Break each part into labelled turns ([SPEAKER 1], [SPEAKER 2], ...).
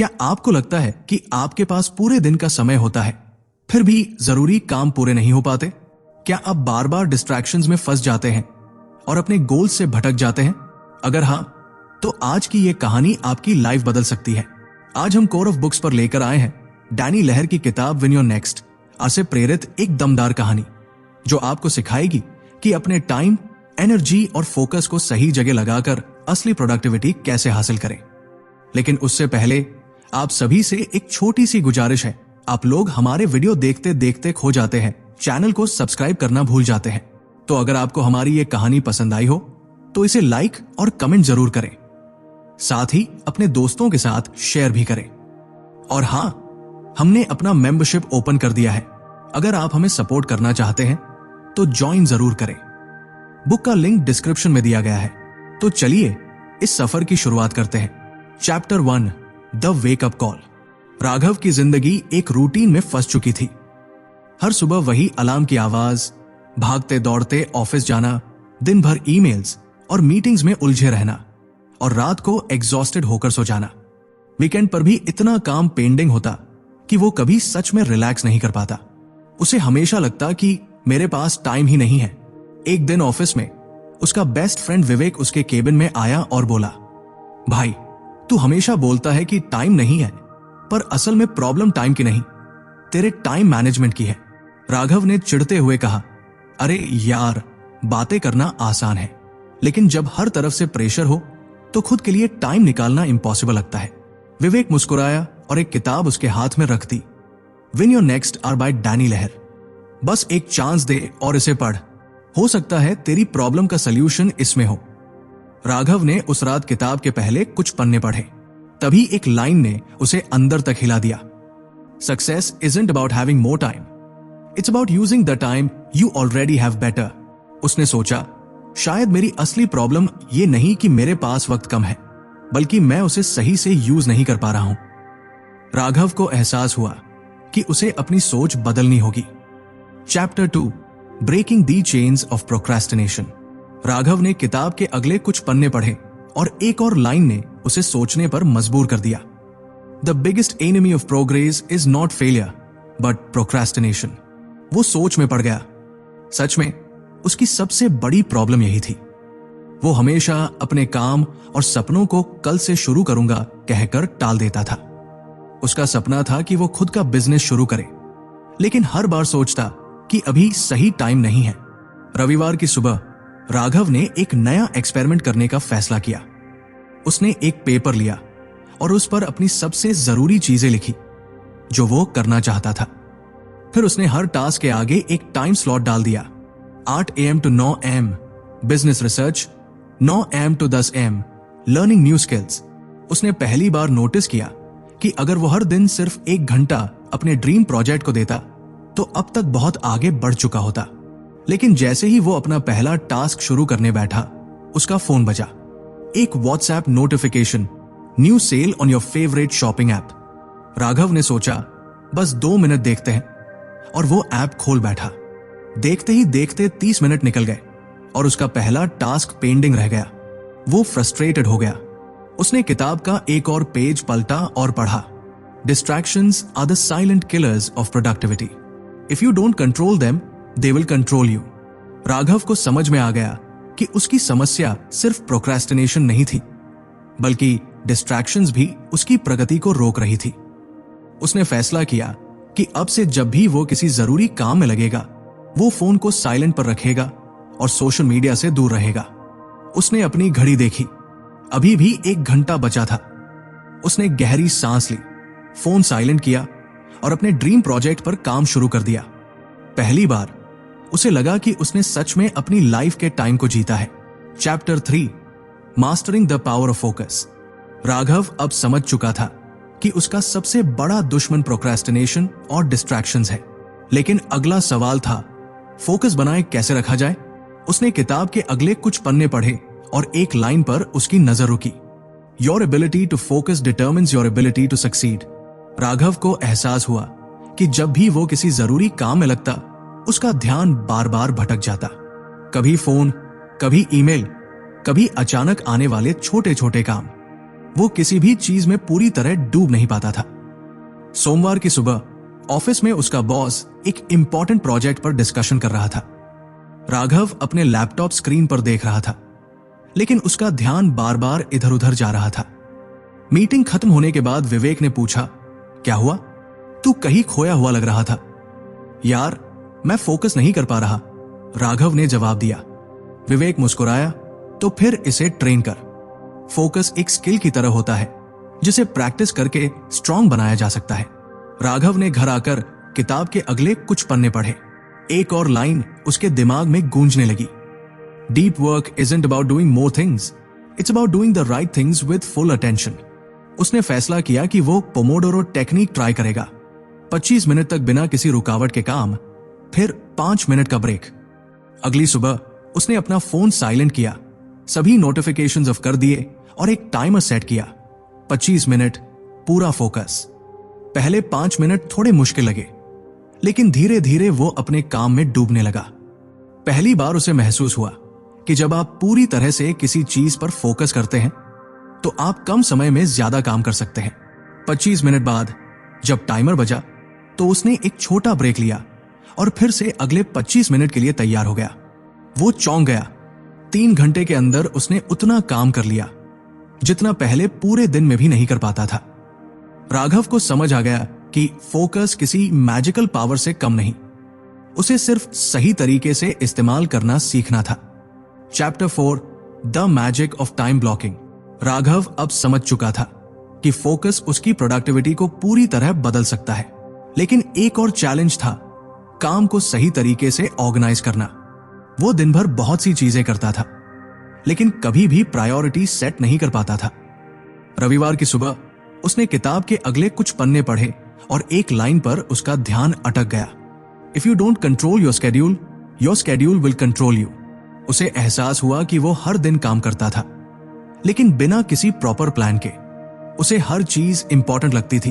[SPEAKER 1] क्या आपको लगता है कि आपके पास पूरे दिन का समय होता है, फिर भी जरूरी काम पूरे नहीं हो पाते? क्या आप बार बार डिस्ट्रैक्शंस में फंस जाते हैं और अपने गोल से भटक जाते हैं? अगर हाँ, तो आज की ये कहानी आपकी लाइफ बदल सकती है। आज हम कोर ऑफ बुक्स पर लेकर आए हैं डैनी लहर की किताब विन योर नेक्स्ट से प्रेरित एक दमदार कहानी, जो आपको सिखाएगी कि अपने टाइम, एनर्जी और फोकस को सही जगह लगाकर असली प्रोडक्टिविटी कैसे हासिल करें। लेकिन उससे पहले आप सभी से एक छोटी सी गुजारिश है। आप लोग हमारे वीडियो देखते देखते खो जाते हैं, चैनल को सब्सक्राइब करना भूल जाते हैं। तो अगर आपको हमारी ये कहानी पसंद आई हो तो इसे लाइक और कमेंट जरूर करें, साथ ही अपने दोस्तों के साथ शेयर भी करें। और हाँ, हमने अपना मेंबरशिप ओपन कर दिया है। अगर आप हमें सपोर्ट करना चाहते हैं तो ज्वाइन जरूर करें। बुक का लिंक डिस्क्रिप्शन में दिया गया है। तो चलिए इस सफर की शुरुआत करते हैं। Chapter 1, the wake up call. Raghav की जिंदगी एक रूटीन में फंस चुकी थी। हर सुबह वही अलार्म की आवाज, भागते दौड़ते ऑफिस जाना, दिन भर ईमेल्स और मीटिंग्स में उलझे रहना और रात को एग्जॉस्टेड होकर सो जाना। वीकेंड पर भी इतना काम पेंडिंग होता कि वो कभी सच में रिलैक्स नहीं कर पाता। उसे हमेशा लगता कि मेरे पास टाइम ही नहीं है। एक दिन ऑफिस में उसका बेस्ट फ्रेंड विवेक उसके केबिन में आया और बोला, भाई, तू हमेशा बोलता है कि टाइम नहीं है, पर असल में प्रॉब्लम टाइम की नहीं, तेरे टाइम मैनेजमेंट की है। राघव ने चिढ़ते हुए कहा, अरे यार, बातें करना आसान है, लेकिन जब हर तरफ से प्रेशर हो तो खुद के लिए टाइम निकालना इम्पॉसिबल लगता है। विवेक मुस्कुराया और एक किताब उसके हाथ में रख दी। Win your next by Danny Lahar. बस एक चांस दे और इसे पढ़, हो सकता है तेरी प्रॉब्लम का सल्यूशन इसमें हो। राघव ने उस रात किताब के पहले कुछ पन्ने पढ़े। तभी एक लाइन ने उसे अंदर तक हिला दिया। Success isn't about having more time, it's about using the time you already have better. उसने सोचा, शायद मेरी असली प्रॉब्लम ये नहीं कि मेरे पास वक्त कम है, बल्कि मैं उसे सही से यूज नहीं कर पा रहा हूं। राघव को एहसास हुआ कि उसे अपनी सोच बदलनी होगी। Chapter 2, breaking the chains of procrastination. Raghav ने किताब के अगले कुछ पन्ने पढ़े और एक और लाइन ने उसे सोचने पर मजबूर कर दिया। The biggest enemy of progress is not failure but procrastination. वो सोच में पड़ गया। सच में उसकी सबसे बड़ी प्रॉब्लम यही थी। वो हमेशा अपने काम और सपनों को कल से शुरू करूंगा कहकर टाल देता था। उसका सपना था कि वो खुद का बिजनेस शुरू करे, लेकिन हर बार सोचता कि अभी सही टाइम नहीं है। रविवार की सुबह राघव ने एक नया एक्सपेरिमेंट करने का फैसला किया। उसने एक पेपर लिया और उस पर अपनी सबसे जरूरी चीजें लिखी जो वो करना चाहता था। फिर उसने हर टास्क के आगे एक टाइम स्लॉट डाल दिया। 8 AM to 9 AM business research, 9 AM to 10 AM learning new skills. उसने पहली बार नोटिस किया कि अगर वो हर दिन सिर्फ 1 घंटा अपने ड्रीम प्रोजेक्ट को देता तो अब तक बहुत आगे बढ़ चुका होता। लेकिन जैसे ही वो अपना पहला टास्क शुरू करने बैठा, उसका फोन बजा। एक WhatsApp notification, new sale on your favourite shopping app. Raghav ने सोचा, बस 2 मिनट देखते हैं, और वो ऐप खोल बैठा। देखते ही देखते 30 मिनट निकल गए और उसका पहला टास्क पेंडिंग रह गया। वो फ्रस्ट्रेटेड हो गया। उसने किताब का एक और पेज पलटा और पढ़ा, distractions are the silent killers of productivity, if you don't control them they will control you. Raghav को समझ में आ गया कि उसकी समस्या सिर्फ प्रोक्रेस्टिनेशन नहीं थी, बल्कि डिस्ट्रैक्शंस भी उसकी प्रगति को रोक रही थी। उसने फैसला किया कि अब से जब भी वो किसी जरूरी काम में लगेगा, वो फोन को साइलेंट पर रखेगा और सोशल मीडिया से दूर रहेगा। उसने अपनी घड़ी देखी, अभी भी 1 घंटा बचा था। उसने गहरी सांस ली, फोन साइलेंट किया और अपने ड्रीम प्रोजेक्ट पर काम शुरू कर दिया। पहली बार उसे लगा कि उसने सच में अपनी लाइफ के टाइम को जीता है। Chapter 3, mastering the power of focus. Raghav अब समझ चुका था कि उसका सबसे बड़ा दुश्मन प्रोक्रेस्टिनेशन और डिस्ट्रैक्शंस है। लेकिन अगला सवाल था, फोकस बनाए कैसे रखा जाए। उसने किताब के अगले कुछ पन्ने पढ़े और एक लाइन पर उसकी नजर रुकी, your ability to focus determines your ability to succeed. Raghav को एहसास हुआ कि जब भी वो किसी जरूरी काम में लगता, उसका ध्यान बार बार भटक जाता। कभी फोन, कभी ईमेल, कभी अचानक आने वाले छोटे छोटे काम। वो किसी भी चीज में पूरी तरह डूब नहीं पाता था। सोमवार की सुबह ऑफिस में उसका बॉस एक इंपॉर्टेंट प्रोजेक्ट पर डिस्कशन कर रहा था। राघव अपने लैपटॉप स्क्रीन पर देख रहा था, लेकिन उसका ध्यान बार बार इधर उधर जा रहा था। मीटिंग खत्म होने के बाद विवेक ने पूछा, क्या हुआ? तू कहीं खोया हुआ लग रहा था। यार, मैं फोकस नहीं कर पा रहा, राघव ने जवाब दिया। विवेक मुस्कुराया, तो फिर इसे ट्रेन कर। फोकस एक स्किल की तरह होता है जिसे प्रैक्टिस करके स्ट्रांग बनाया जा सकता है। राघव ने घर आकर किताब के अगले कुछ पन्ने पढ़े। एक और लाइन उसके दिमाग में गूंजने लगी। Deep work isn't about doing more things, it's about doing the right things with full attention. उसने फैसला किया कि वो पोमोडोरो टेक्निक ट्राई करेगा। 25 मिनट तक बिना किसी रुकावट के काम, फिर 5 मिनट का ब्रेक। अगली सुबह उसने अपना फोन साइलेंट किया, सभी नोटिफिकेशंस ऑफ कर दिए और एक टाइमर सेट किया। 25 मिनट पूरा फोकस। पहले 5 मिनट थोड़े मुश्किल लगे, लेकिन धीरे धीरे वो अपने काम में डूबने लगा। पहली बार उसे महसूस हुआ कि जब आप पूरी तरह से किसी चीज पर फोकस करते हैं तो आप कम समय में ज्यादा काम कर सकते हैं। 25 मिनट बाद जब टाइमर बजा तो उसने एक छोटा ब्रेक लिया और फिर से अगले 25 मिनट के लिए तैयार हो गया। वो चौंक गया। 3 घंटे के अंदर उसने उतना काम कर लिया जितना पहले पूरे दिन में भी नहीं कर पाता था। राघव को समझ आ गया कि फोकस किसी मैजिकल पावर से कम नहीं, उसे सिर्फ सही तरीके से इस्तेमाल करना सीखना था। Chapter 4 the magic of time blocking. Raghav अब समझ चुका था कि फोकस उसकी प्रोडक्टिविटी को पूरी तरह बदल सकता है, लेकिन एक और चैलेंज था, काम को सही तरीके से ऑर्गेनाइज करना। वो दिन भर बहुत सी चीजें करता था, लेकिन कभी भी प्रायोरिटी सेट नहीं कर पाता था। रविवार की सुबह उसने किताब के अगले कुछ पन्ने पढ़े और एक लाइन पर उसका ध्यान अटक गया। If you don't control your schedule will control you. उसे एहसास हुआ कि वो हर दिन काम करता था, लेकिन बिना किसी प्रॉपर प्लान के। उसे हर चीज इंपॉर्टेंट लगती थी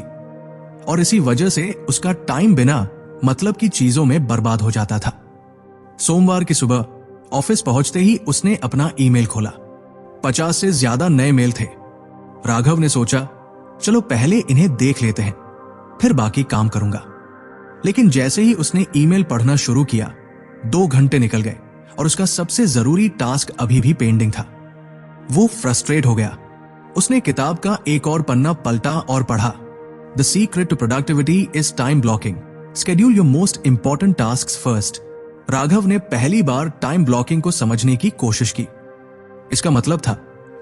[SPEAKER 1] और इसी वजह से उसका टाइम बिना मतलब की चीजों में बर्बाद हो जाता था। सोमवार की सुबह ऑफिस पहुंचते ही उसने अपना ईमेल खोला। 50 से ज्यादा नए मेल थे। राघव ने सोचा, चलो पहले इन्हें देख लेते हैं, फिर बाकी काम करूंगा। लेकिन जैसे ही उसने ईमेल पढ़ना शुरू किया, 2 घंटे निकल गए और उसका सबसे जरूरी टास्क अभी भी पेंडिंग था। वो फ्रस्ट्रेट हो गया। उसने किताब का एक और पन्ना पलटा और पढ़ा, the secret to productivity is time blocking, schedule your most important tasks first. Raghav ने पहली बार टाइम ब्लॉकिंग को समझने की कोशिश की। इसका मतलब था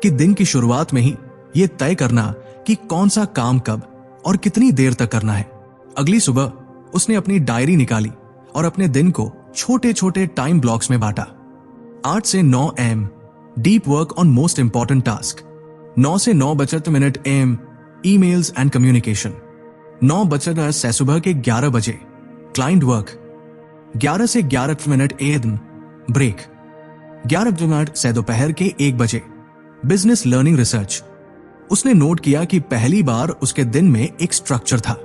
[SPEAKER 1] कि दिन की शुरुआत में ही यह तय करना कि कौन सा काम कब और कितनी देर तक करना है। अगली सुबह उसने अपनी डायरी निकाली और अपने दिन को छोटे छोटे टाइम ब्लॉक्स में बांटा। 8 से 9 AM deep work on most important task, 9 से 9:50 AM ईमेल्स एंड कम्युनिकेशन, 9 से सुबह के 11 बजे क्लाइंट वर्क, 11 से 11 AM ब्रेक, 11 से दोपहर के 1 बजे बिजनेस लर्निंग रिसर्च। उसने नोट किया कि पहली बार उसके दिन में एक स्ट्रक्चर था।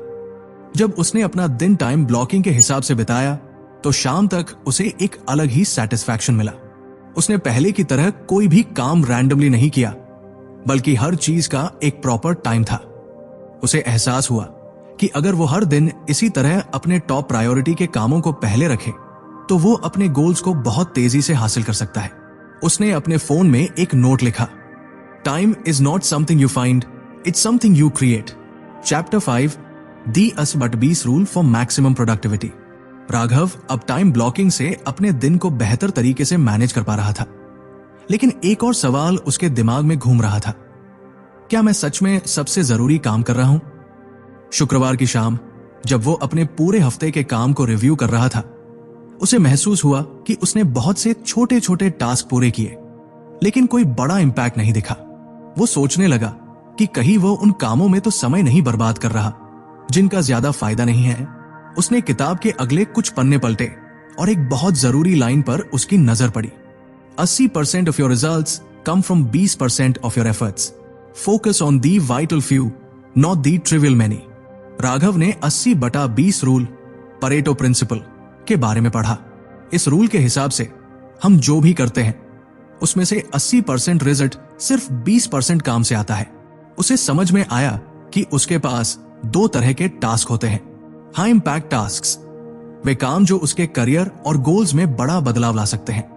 [SPEAKER 1] जब उसने अपना दिन टाइम ब्लॉकिंग के हिसाब से बिताया तो शाम तक उसे एक अलग ही सेटिस्फैक्शन मिला। उसने पहले की तरह कोई भी काम रैंडमली नहीं किया, बल्कि हर चीज का एक प्रॉपर टाइम था। उसे एहसास हुआ कि अगर वो हर दिन इसी तरह अपने टॉप प्रायोरिटी के कामों को पहले रखे तो वो अपने गोल्स को बहुत तेजी से हासिल कर सकता है। उसने अपने फोन में एक नोट लिखा, time is not something you find, it's something you create. Chapter 5 the 80-20 rule for maximum productivity. Raghav अब टाइम ब्लॉकिंग से अपने दिन को बेहतर तरीके से मैनेज कर पा रहा था, लेकिन एक और सवाल उसके दिमाग में घूम रहा था, क्या मैं सच में सबसे जरूरी काम कर रहा हूं? शुक्रवार की शाम जब वो अपने पूरे हफ्ते के काम को रिव्यू कर रहा था, उसे महसूस हुआ कि उसने बहुत से छोटे छोटे टास्क पूरे किए, लेकिन कोई बड़ा इंपैक्ट नहीं दिखा। वो सोचने लगा कि कहीं वो उन कामों में तो समय नहीं बर्बाद कर रहा जिनका ज्यादा फायदा नहीं है। उसने किताब के अगले कुछ पन्ने पलटे और एक बहुत जरूरी लाइन पर उसकी नजर पड़ी, 80% of your results come from 20% of your efforts, focus on the vital few not the trivial many. Raghav ने 80/20 रूल, परेटो प्रिंसिपल के बारे में पढ़ा। इस रूल के हिसाब से हम जो भी करते हैं उसमें से 80% रिजल्ट सिर्फ 20% काम से आता है। उसे समझ में आया कि उसके पास दो तरह के टास्क होते हैं। हाई इंपैक्ट टास्क्स, वे काम जो उसके करियर और गोल्स में बड़ा बदलाव ला सकते हैं,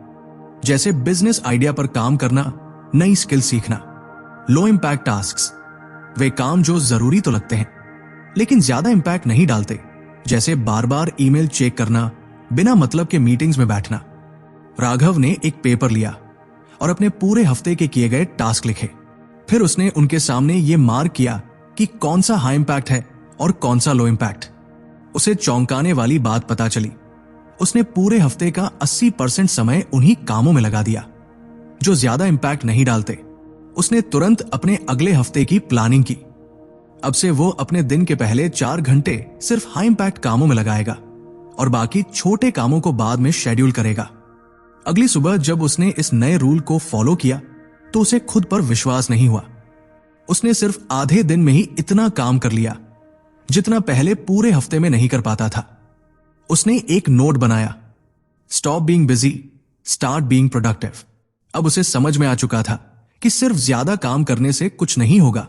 [SPEAKER 1] जैसे बिजनेस आइडिया पर काम करना, नई स्किल सीखना। लो इंपैक्ट टास्क्स, वे काम जो जरूरी तो लगते हैं लेकिन ज्यादा इंपैक्ट नहीं डालते, जैसे बार बार ईमेल चेक करना, बिना मतलब के मीटिंग्स में बैठना। राघव ने एक पेपर लिया और अपने पूरे हफ्ते के किए गए टास्क लिखे। फिर उसने उनके सामने ये मार्क किया कि कौन सा हाई इंपैक्ट है और कौन सा लो इंपैक्ट। उसे चौंकाने वाली बात पता चली, उसने पूरे हफ्ते का 80% समय उन्हीं कामों में लगा दिया जो ज्यादा इंपैक्ट नहीं डालते। उसने तुरंत अपने अगले हफ्ते की प्लानिंग की। अब से वो अपने दिन के पहले 4 घंटे सिर्फ हाई इंपैक्ट कामों में लगाएगा और बाकी छोटे कामों को बाद में शेड्यूल करेगा। अगली सुबह जब उसने इस नए रूल को फॉलो किया तो उसे खुद पर विश्वास नहीं हुआ। उसने सिर्फ आधे दिन में ही इतना काम कर लिया जितना पहले पूरे हफ्ते में नहीं कर पाता था। उसने एक नोट बनाया, stop being busy, start being productive. अब उसे समझ में आ चुका था कि सिर्फ ज्यादा काम करने से कुछ नहीं होगा,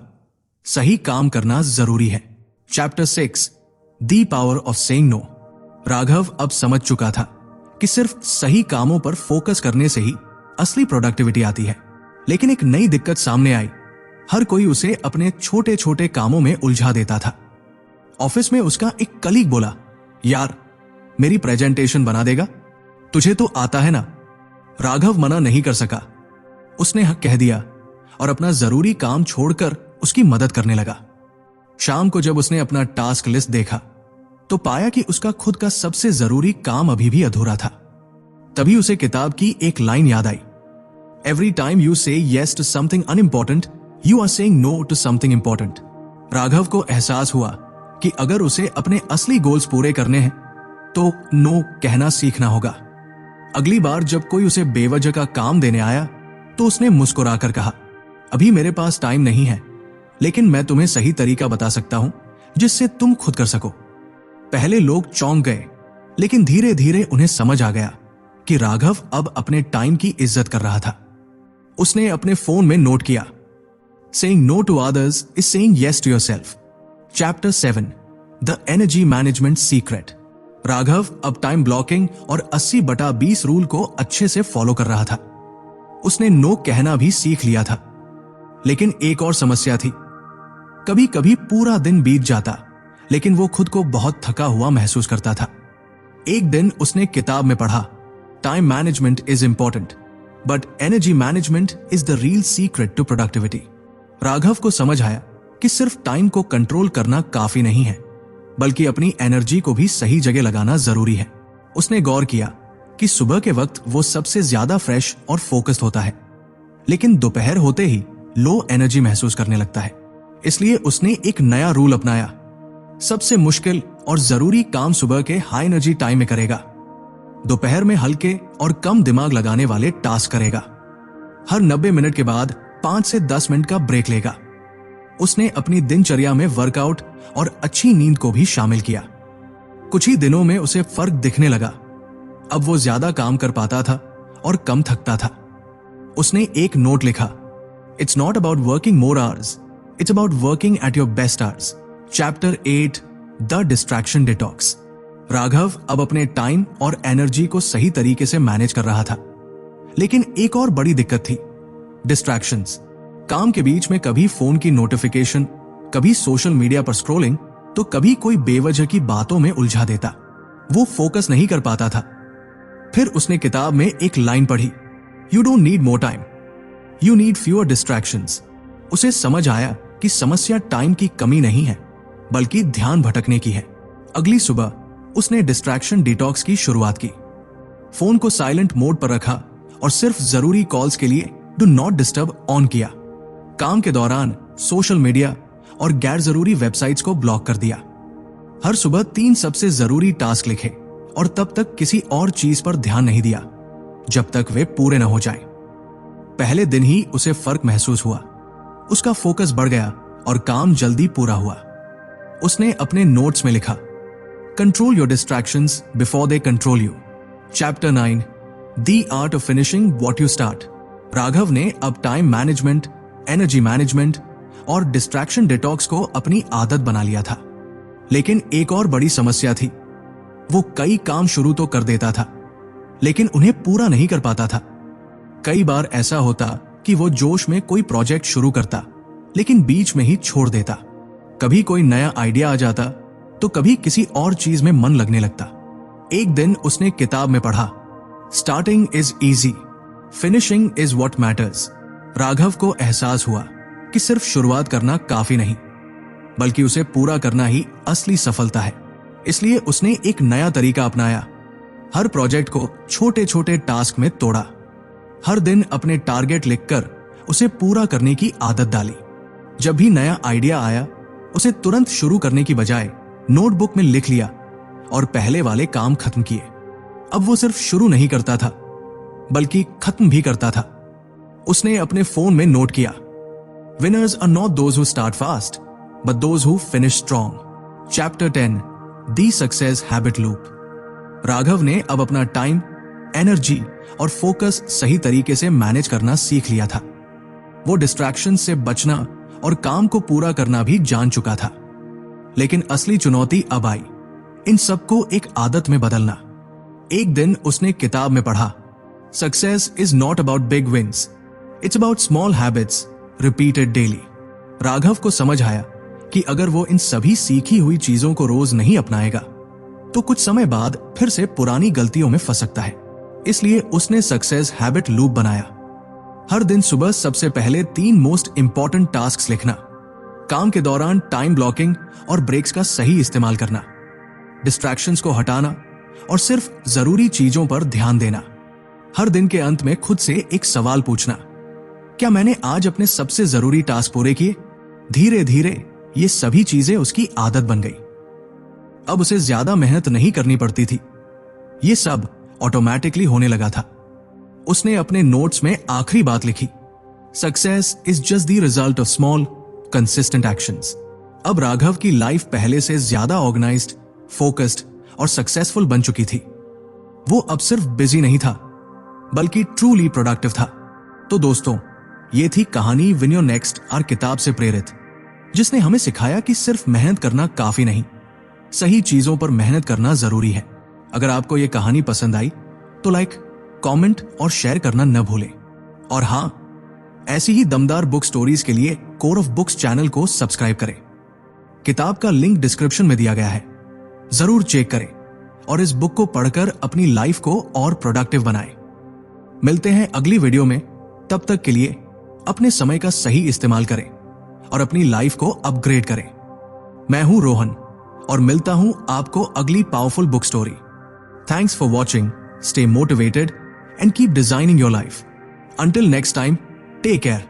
[SPEAKER 1] सही काम करना जरूरी है। Chapter 6, the power of saying no. Raghav अब समझ चुका था कि सिर्फ सही कामों पर फोकस करने से ही असली प्रोडक्टिविटी आती है। लेकिन एक नई दिक्कत सामने आई, हर कोई उसे अपने छोटे छोटे कामों में उलझा देता था। ऑफिस में उसका एक कलीग बोला, यार मेरी प्रेजेंटेशन बना देगा, तुझे तो आता है ना। राघव मना नहीं कर सका, उसने हक कह दिया और अपना जरूरी काम छोड़कर उसकी मदद करने लगा। शाम को जब उसने अपना टास्क लिस्ट देखा तो पाया कि उसका खुद का सबसे जरूरी काम अभी भी अधूरा था। तभी उसे किताब की एक लाइन याद आई, every time you say yes to something unimportant you are saying no to something important. Raghav को एहसास हुआ कि अगर उसे अपने असली गोल्स पूरे करने हैं तो नो कहना सीखना होगा। अगली बार जब कोई उसे बेवजह का काम देने आया तो उसने मुस्कुराकर कहा, अभी मेरे पास टाइम नहीं है, लेकिन मैं तुम्हें सही तरीका बता सकता हूं जिससे तुम खुद कर सको। पहले लोग चौंक गए, लेकिन धीरे धीरे उन्हें समझ आ गया कि राघव अब अपने टाइम की इज्जत कर रहा था। उसने अपने फोन में नोट किया, saying no to others is saying yes to yourself. Chapter 7, the energy management secret. Raghav अब टाइम ब्लॉकिंग और 80/20 रूल को अच्छे से फॉलो कर रहा था। उसने नो कहना भी सीख लिया था, लेकिन एक और समस्या थी। कभी कभी पूरा दिन बीत जाता लेकिन वो खुद को बहुत थका हुआ महसूस करता था। एक दिन उसने किताब में पढ़ा, time management is important but energy management is the real secret to productivity. Raghav को समझ आया कि सिर्फ टाइम को कंट्रोल करना काफी नहीं है, बल्कि अपनी एनर्जी को भी सही जगह लगाना जरूरी है। उसने गौर किया कि सुबह के वक्त वो सबसे ज्यादा फ्रेश और फोकस्ड होता है, लेकिन दोपहर होते ही लो एनर्जी महसूस करने लगता है। इसलिए उसने एक नया रूल अपनाया, सबसे मुश्किल और जरूरी काम सुबह के हाई एनर्जी टाइम में करेगा, दोपहर में हल्के और कम दिमाग लगाने वाले टास्क करेगा। हर 90 मिनट के बाद 5 से 10 मिनट का ब्रेक लेगा। उसने अपनी दिनचर्या में वर्कआउट और अच्छी नींद को भी शामिल किया। कुछ ही दिनों में उसे फर्क दिखने लगा। अब वो ज्यादा काम कर पाता था और कम थकता था। उसने एक नोट लिखा, it's not about working more hours, it's about working at your best hours. Chapter 8, the distraction detox. Raghav अब अपने टाइम और एनर्जी को सही तरीके से मैनेज कर रहा था, लेकिन एक और बड़ी दिक्कत थी, डिस्ट्रैक्शंस। काम के बीच में कभी फोन की नोटिफिकेशन, कभी सोशल मीडिया पर स्क्रॉलिंग, तो कभी कोई बेवजह की बातों में उलझा देता। वो फोकस नहीं कर पाता था। फिर उसने किताब में एक लाइन पढ़ी, you don't need more time, you need fewer distractions. उसे समझ आया कि समस्या टाइम की कमी नहीं है, बल्कि ध्यान भटकने की है। अगली सुबह उसने डिस्ट्रैक्शन डिटॉक्स की शुरुआत की। फोन को साइलेंट मोड पर रखा और सिर्फ जरूरी कॉल्स के लिए डू नॉट डिस्टर्ब ऑन किया। काम के दौरान सोशल मीडिया और गैर जरूरी वेबसाइट्स को ब्लॉक कर दिया। हर सुबह 3 सबसे जरूरी टास्क लिखे और तब तक किसी और चीज पर ध्यान नहीं दिया जब तक वे पूरे न हो जाएं। पहले दिन ही उसे फर्क महसूस हुआ। उसका फोकस बढ़ गया और काम जल्दी पूरा हुआ। उसने अपने नोट्स में लिखा, control your distractions before they control you. Chapter 9, the art of finishing what you start. Raghav ने अब टाइम मैनेजमेंट, एनर्जी मैनेजमेंट और डिस्ट्रैक्शन डिटॉक्स को अपनी आदत बना लिया था। लेकिन एक और बड़ी समस्या थी। वो कई काम शुरू तो कर देता था, लेकिन उन्हें पूरा नहीं कर पाता था। कई बार ऐसा होता कि वो जोश में कोई प्रोजेक्ट शुरू करता, लेकिन बीच में ही छोड़ देता। कभी कोई नया आइडिया आ जाता, तो कभी किसी और चीज में मन लगने लगता। एक दिन उसने किताब में पढ़ा, starting is easy, finishing is what matters. Raghav को एहसास हुआ कि सिर्फ शुरुआत करना काफी नहीं, बल्कि उसे पूरा करना ही असली सफलता है। इसलिए उसने एक नया तरीका अपनाया। हर प्रोजेक्ट को छोटे छोटे टास्क में तोड़ा। हर दिन अपने टारगेट लिखकर उसे पूरा करने की आदत डाली। जब भी नया आइडिया आया, उसे तुरंत शुरू करने की बजाय नोटबुक में लिख लिया और पहले वाले काम खत्म किए। अब वो सिर्फ शुरू नहीं करता था, बल्कि खत्म भी करता था। उसने अपने फोन में नोट किया, winners are not those who start fast, but those who finish strong. Chapter 10, the success habit loop. Raghav ने अब अपना टाइम, एनर्जी और फोकस सही तरीके से मैनेज करना सीख लिया था। वो डिस्ट्रैक्शन से बचना और काम को पूरा करना भी जान चुका था। लेकिन असली चुनौती अब आई, इन सबको एक आदत में बदलना। एक दिन उसने किताब में पढ़ा, success is not about big wins, it's about small habits repeated daily. Raghav को समझ आया कि अगर वो इन सभी सीखी हुई चीजों को रोज नहीं अपनाएगा, तो कुछ समय बाद फिर से पुरानी गलतियों में फंस सकता है। इसलिए उसने सक्सेस हैबिट लूप बनाया। हर दिन सुबह सबसे पहले 3 मोस्ट इंपॉर्टेंट टास्क्स लिखना, काम के दौरान टाइम ब्लॉकिंग और ब्रेक्स का सही इस्तेमाल करना, डिस्ट्रैक्शंस को हटाना और सिर्फ जरूरी चीजों पर ध्यान देना। हर दिन के अंत में खुद से एक सवाल पूछना, क्या मैंने आज अपने सबसे जरूरी टास्क पूरे किए? धीरे धीरे ये सभी चीजें उसकी आदत बन गई। अब उसे ज्यादा मेहनत नहीं करनी पड़ती थी, ये सब ऑटोमेटिकली होने लगा था। उसने अपने नोट्स में आखिरी बात लिखी, success is just the result of small consistent actions. अब राघव की लाइफ पहले से ज्यादा ऑर्गेनाइज्ड, फोकस्ड और सक्सेसफुल बन चुकी थी। वो अब सिर्फ बिजी नहीं था, बल्कि ट्रूली प्रोडक्टिव था। तो दोस्तों, ये थी कहानी विन योर नेक्स्ट आर किताब से प्रेरित, जिसने हमें सिखाया कि सिर्फ मेहनत करना काफी नहीं, सही चीजों पर मेहनत करना जरूरी है। अगर आपको यह कहानी पसंद आई तो लाइक, कमेंट और शेयर करना न भूलें। और हां, ऐसी ही दमदार बुक स्टोरीज के लिए कोर ऑफ बुक्स चैनल को सब्सक्राइब करें। किताब का लिंक डिस्क्रिप्शन में दिया गया है, जरूर चेक करें और इस बुक को पढ़कर अपनी लाइफ को और प्रोडक्टिव बनाएं। मिलते हैं अगली वीडियो में, तब तक के लिए अपने समय का सही इस्तेमाल करें और अपनी लाइफ को अपग्रेड करें। मैं हूं रोहन और मिलता हूं आपको अगली powerful book story. Thanks for watching, stay motivated and keep designing your life. Until next time, take care.